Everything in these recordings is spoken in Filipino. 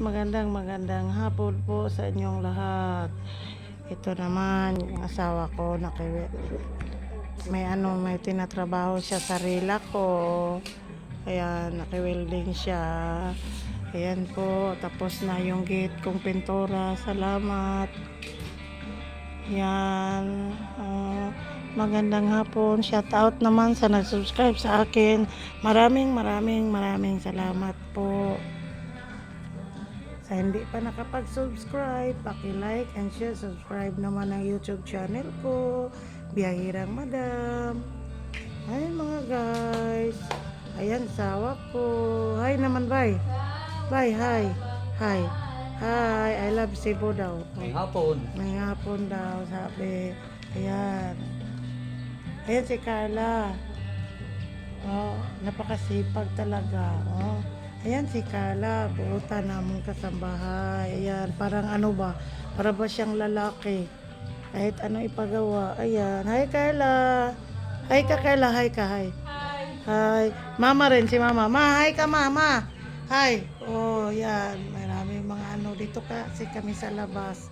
magandang hapon po sa inyong lahat. Ito naman yung asawa ko may tinatrabaho siya sa rela ko. Ayan, naki-welding siya. Ayan po, tapos na yung gate kong pintura. Salamat. Yan. Magandang hapon. Shout out naman sa nag-subscribe sa akin. Maraming salamat po. Sa hindi pa nakapag-subscribe, paki-like and share, subscribe naman ang YouTube channel ko, Biyahirang Madam. Ayun mga guys. Ayan, sawa ko. Hi naman, bye. Bye, hi. Hi. Hi, I love Cebu daw. May hapon. May hapon daw, sabi. Ayan. Ayan si Carla. Oh, napakasipag talaga. Oh. Ayan si Carla, buutan namong kasambahay. Ayan, parang ano ba? Para ba siyang lalaki? Kahit ano ipagawa. Ayan. Hi Carla. Hi ka Carla, hi ka, hi. Hi. Mama rin si Mama. Hi ka Mama. Hi. Oh, yan. Maraming mga ano dito kasi kami sa labas.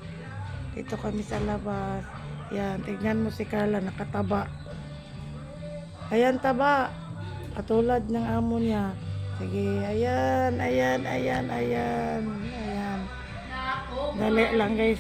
Dito kami sa labas. Yan, tignan mo si Carla nakataba. Ayan taba. Katulad ng amo niya. Sige, ayan. Dali lang guys.